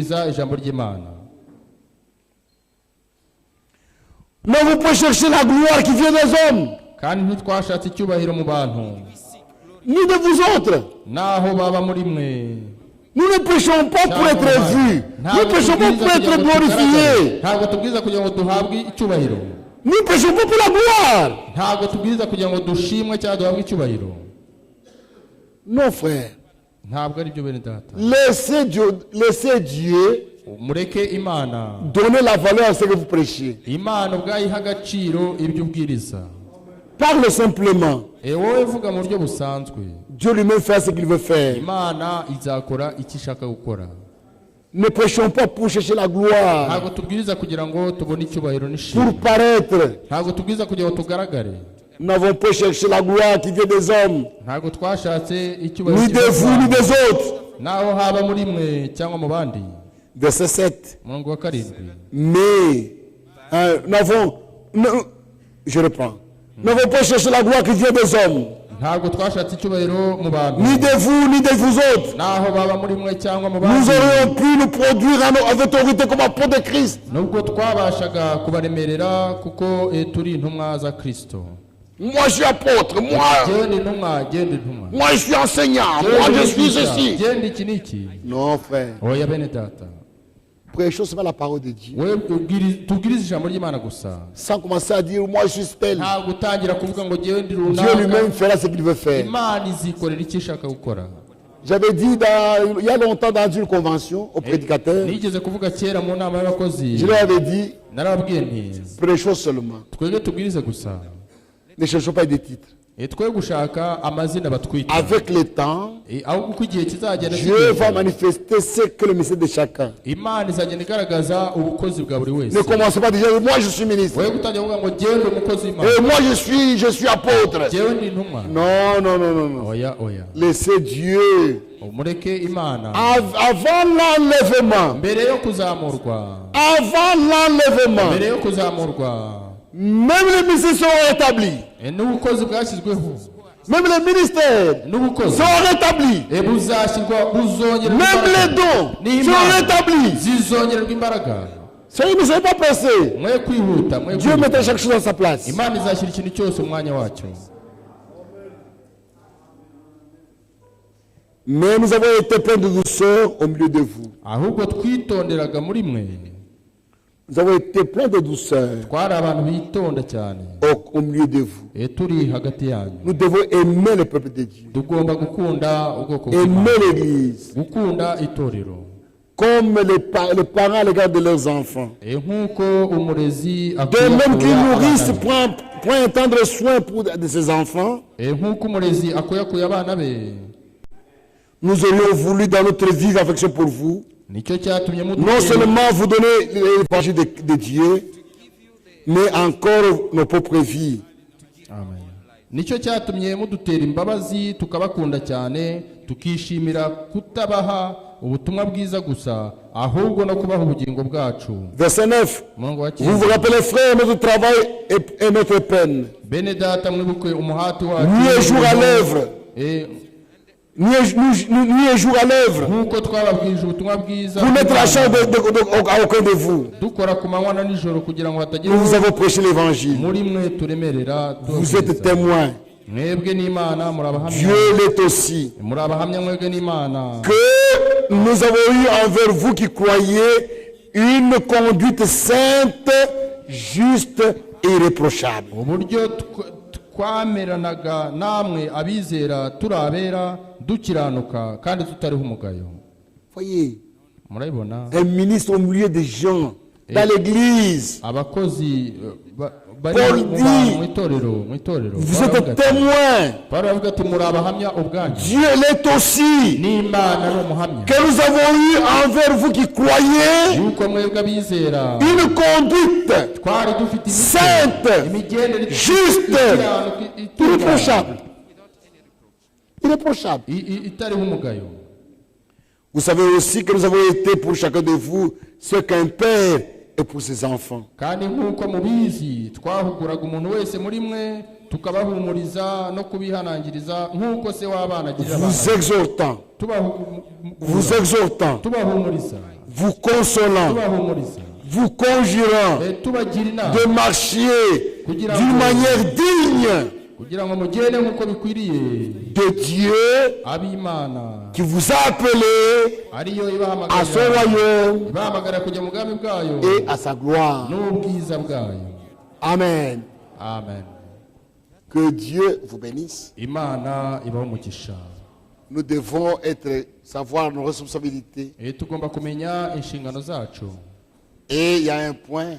ijambo ry'Imana. Ne vous pouvez chercher la gloire qui vient des hommes, Kandi ntitwashatse icyubahiro mu bantu ni de vous autres. naho baba muri mwe. Nous ne prêchons pas pour être vus. Nous prêchons pas pour être glorifiés. Ntabwo tubwiriza kugira ngo duhabwe icyubahiro. Nous ne prêchons pas pour la gloire. Ntabwo tubwiriza kugira ngo dushimwe cyangwa duhabwe icyubahiro. Non, frère. Ntabwo ari byo bene data. Laissez Dieu Mureke Imana. donner la valeur à ce que vous prêchez. Imana ubwayiha agaciro ibyo ubwiriza. Parle simplement. Wowe vuga mu buryo busanzwe. Dieu lui-même fait ce qu'il veut faire. Imana izakora icyo ishaka gukora. Ne prêchons pas pour chercher la gloire, Ntabwo tubwiriza kugira ngo tubone icyubahiro n'ishimwe. pour paraître. Ntabwo tubwiriza kugira ngo tugaragare. Nous n'avons pas cherché la gloire qui vient des hommes, Ntabwo twashatse icyubahiro ni des vous, ni des autres. naho haba muri mwe cyangwa mu bandi. Verset 7. Umurongo wa 7. Mais je reprends. Nous n'avons pas cherché la gloire qui vient des hommes, Ntabwo twashatse icyubahiro mu bantu ni de vous, ni de vous autres. naho baba muri mwe cyangwa mu Nous bandi. aurions pu nous produire en autorité comme apôtres de Christ. Nubwo twabashaga kubaremerera kuko turi intumwa za Kristo. Moi je suis apôtre, Genda intumwa, genda intumwa. moi je suis enseignant, moi je suis ceci. Genda iki n'iki. Non frère, Oya bene data. prêchons seulement la parole de Dieu. Wewe tubwirize ijambo ry'Imana gusa. Sans commencer à dire moi je suis tel. Ntabwo utangira kuvuga ngo genda Dieu runaka. lui-même fera ce qu'il veut faire. Imana izikorera icyo ishaka gukora. J'avais dit il y a longtemps dans une convention aux prédicateurs, Nigeze kuvuga kera mu nama y'abakozi. je leur avais dit Narababwiye nti prêchons seulement. twebwe tubwirize gusa. Ne cherchons pas des titres. Twe gushaka amazina batwita. Avec le temps, Ahubwo uko igihe kizagenda Dieu va manifester ce que le message de chacun. Imana izagenda igaragaza ubukozi bwa buri wese. Ne commencez pas déjà, moi je suis ministre. Wewe gutangira kuvuga ngo genda umukozi w'Imana. Et moi je suis apôtre. Jewe ndi intumwa. Non, non, non, non, non. Oya. Laissez Dieu. Mureke Imana. Avant l'enlèvement. Mbere yo kuzamurwa. Avant l'enlèvement. Mbere yo kuzamurwa. Même les ministères sont rétablis. N'ubukozi bwashyizweho. Même les ministères N'ubukozi sont rétablis. buzashyirwa buzongererwa. Même les dons sont rétablis. zizongererwa imbaraga. Soyez ne soyez pas pressés. Mwe kwihuta. Dieu mettra chaque chose à sa place. Imana izashyira ikintu cyose mu mwanya wacyo. Mais nous avons été pleins de douceur au milieu de vous. Ahubwo twitonderaga muri mwe. Nous avons été pleins de douceur Twari abantu bitonda cyane. au milieu de vous. Turi hagati yanyu. Nous devons aimer le peuple de Dieu. Tugomba gukunda ubwoko Aimer bw'Imana. l'église. Gukunda itorero. Comme les parents à l'égard de leurs enfants. Nk'uko umurezi De akwiye même qu'ils kuya nourrissent, abana be. prend un tendre soin de ses enfants. Nk'uko umurezi akuyakuye abana be. Nous aurions voulu dans notre vive affection pour vous, Nicyo cyatumye non seulement vous donner l'évangile de Dieu, mais encore nos propres vies. Amen. Nicyo cyatumye mudutera imbabazi tukabakunda cyane tukishimira kutabaha ubutumwa bwiza gusa ahubwo no kubaha ubugingo bwacu. Verset 9. Vous vous rappelez frères notre travail et notre peine. Bene data mwibuke umuhati wacu. Nuit et jour à l'œuvre. Nuit et jour à l'œuvre. Nkuko twababwije ubutumwa bwiza. Pour mettre la chance à aucun de vous. Dukora ku manywa na nijoro kugira ngo hatagira. Nous vous avons prêché l'évangile. Muri mwe turemerera. Vous êtes témoins. Mwebwe n'Imana murabahamya. Dieu l'est aussi. Murabahamya mwebwe n'Imana. Que nous avons eu envers vous qui croyez une conduite sainte, juste et irréprochable. Uburyo twameranaga namwe abizera turabera dukiranuka kandi tutariho umugayo. Voyez, murabibona un ministre au milieu des gens dans l'église. Abakozi Paul dit, vous êtes témoins. Dieu l'est aussi. Que nous avons eu envers vous qui croyez une conduite sainte, juste, irréprochable. Irréprochable. Vous savez aussi que nous avons été pour chacun de vous ce qu'un père et pour ses enfants. Vous exhortant, vous consolant, tubahumuriza vous conjurant tubagira inama de marcher Kugira d'une ngo- manière digne kugira ngo mugende nk'uko bikwiriye de Dieu ab'imana qui vous a appelé ariyo à son royaume ibahamagara kujya mu bwami bwayo et à sa gloire. n'ubwiza bwayo. Amen. Amen. Que Dieu vous bénisse. Imana ibaho umugisha. Nous devons savoir nos responsabilités. Tugomba kumenya inshingano zacu. Et il y a un point.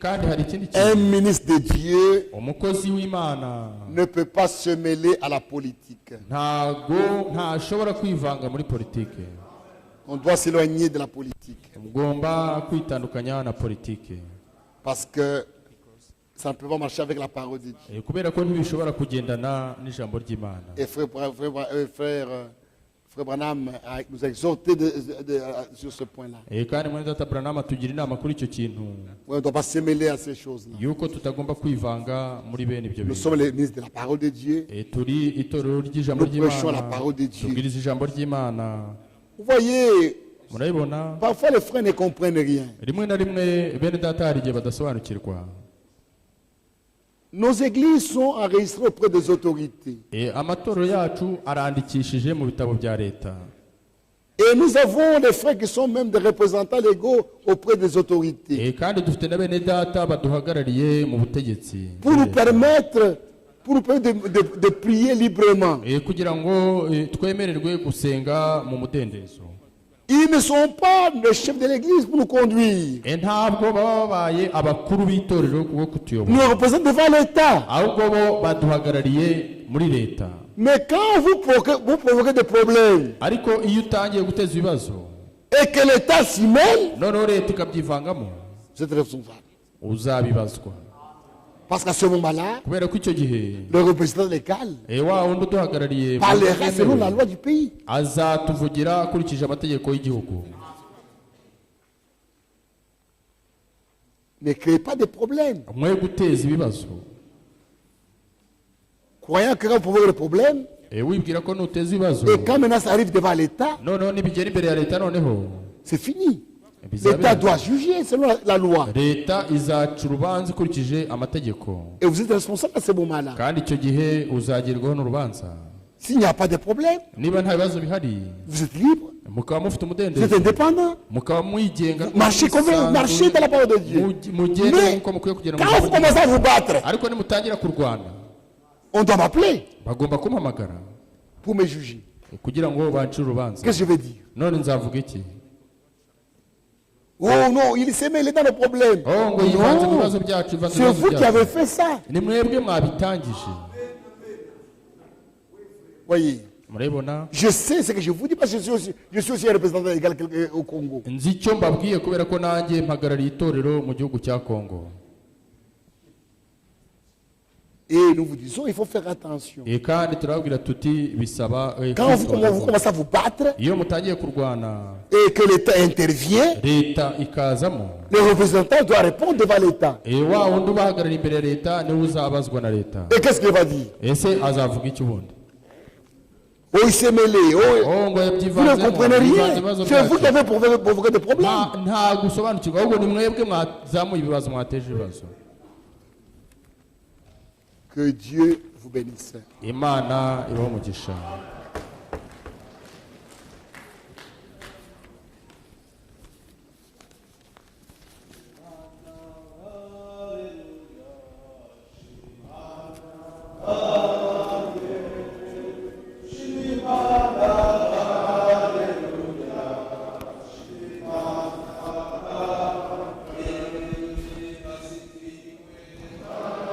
Kandi hari ikindi Un kintu, ministre de Dieu umukozi w'Imana ne peut pas se mêler à la politique. ntashobora kwivanga muri politike. On doit s'éloigner de la politique. Mugomba kwitandukanya na politike. Parce que ça ne peut pas marcher avec la parole de Dieu. Kubera ko ntibishobora kugendana n'ijambo ry'Imana. Et frère Branham nous a exhorté sur ce point-là. Kandi mwene data Branham atugira inama kuri icyo kintu On ne doit pas se mêler à ces choses-là. yuko tutagomba kwivanga muri bene ibyo Nous bintu. sommes les ministres de la parole de Dieu. Turi itorero ry'ijambo Nous prêchons la ry'Imana, parole de Dieu. tubwiriza ijambo ry'Imana. Vous voyez, Murabibona, parfois les frères ne comprennent rien. rimwe na rimwe bene data hari igihe badasobanukirwa. Nos églises sont enregistrées auprès des autorités. Amatorero yacu arandikishije mu bitabo bya leta. Et nous avons des frères qui sont même des représentants légaux auprès des autorités. Kandi dufite na bene data baduhagarariye mu butegetsi Pour nous permettre de prier librement. kugira ngo twemererwe gusenga mu mudendezo. Ils ne sont pas les chefs de l'église pour nous conduire. Ntabwo baba babaye abakuru b'itorero kuko Nous kutuyobora, représentons devant l'État. ahubwo bo baduhagarariye muri leta. Mais quand vous provoquez des problèmes Ariko iyo utangiye guteza ibibazo et que l'État s'y mêle, noneho leta ikabyivangamo, vous êtes responsable. uzabibazwa. Parce qu'à ce moment-là, Kubera ko icyo gihe le représentant légal wa wundi uduhagarariye parlera selon la loi du pays. azatuvugira akurikije amategeko y'igihugu. Ne créez pas de problèmes. Mwe guteza ibibazo Croyant que quand vous provoquez des problèmes, wibwira ko nuteza ibibazo et quand maintenant ça arrive devant l'État, noneho nibigera imbere ya leta noneho c'est fini. bizaba L'État doit juger selon la loi. leta izaca urubanza ikurikije amategeko, Et vous êtes responsable à ce moment-là. kandi icyo gihe uzagerwaho n'urubanza. S'il n'y a pas de problème, Niba nta bibazo bihari, vous êtes libre, mukaba mufite vous êtes umudendezo, indépendant. mukaba mwigenga, Marchez comme vous marchez dans la parole de Dieu. mugende Mais nk'uko mukwiye kugenda mu quand vous ijambo commencez à ry'Imana. vous battre, Ariko nimutangira kurwana on doit m'appeler bagomba kumpamagara pour me juger. kugira ngo bancire urubanza. Qu'est-ce que je vais dire? None nzavuga iki? Oh non, il s'est mêlé dans le problème. Ngo yivanze mu Non, bibazo byacu, yivanze mu c'est bibazo vous qui byacu. avez fait ça. Ni mwebwe mwabitangije. Voyez, Murabibona, je sais ce que je vous dis parce que je suis aussi un représentant légal au Congo. nzi icyo mbabwiye kubera ko nanjye mpagarariye itorero mu gihugu cya Kongo. Et nous vous disons, il faut faire attention. Kandi turababwira tuti bisaba Quand vous commencez à vous battre iyo mutangiye kurwana et que l'État intervient, leta ikazamo, le représentant doit répondre devant l'État. wa wundi ubahagarariye imbere ya leta niwe uzabazwa na leta. Et qu'est-ce qu'il va dire? Ese azavuga iki ubundi? Oh, il s'est mêlé. Oh, Ngo vous ne comprenez rien. C'est vous qui avez provoqué des problèmes. nta gusobanukirwa, ahubwo ni mwebwe mwazamuye ibibazo, mwateje ibibazo. Que Dieu vous bénisse. Imana ibaho umugisha.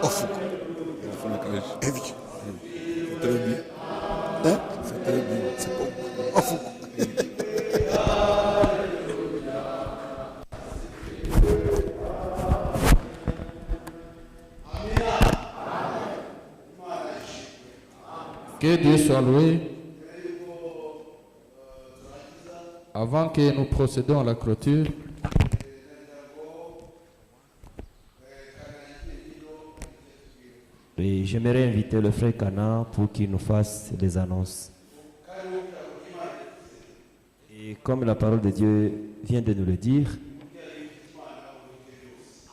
Au fou. Eh oui. C'est très bien. Hein? C'est très bien. C'est bon. Au fou. Que Dieu soit loué. Avant que nous procédons à la clôture, et j'aimerais inviter le frère Kana pour qu'il nous fasse des annonces. Et Et comme la parole de Dieu vient de nous le dire,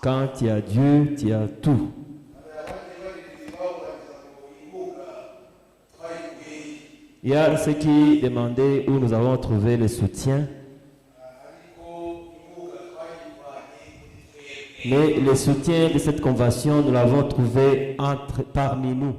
quand tu as Dieu, tu as tout. Il y a ceux qui demandaient où nous avons trouvé le soutien. Mais le soutien de cette convention, nous l'avons trouvé parmi nous.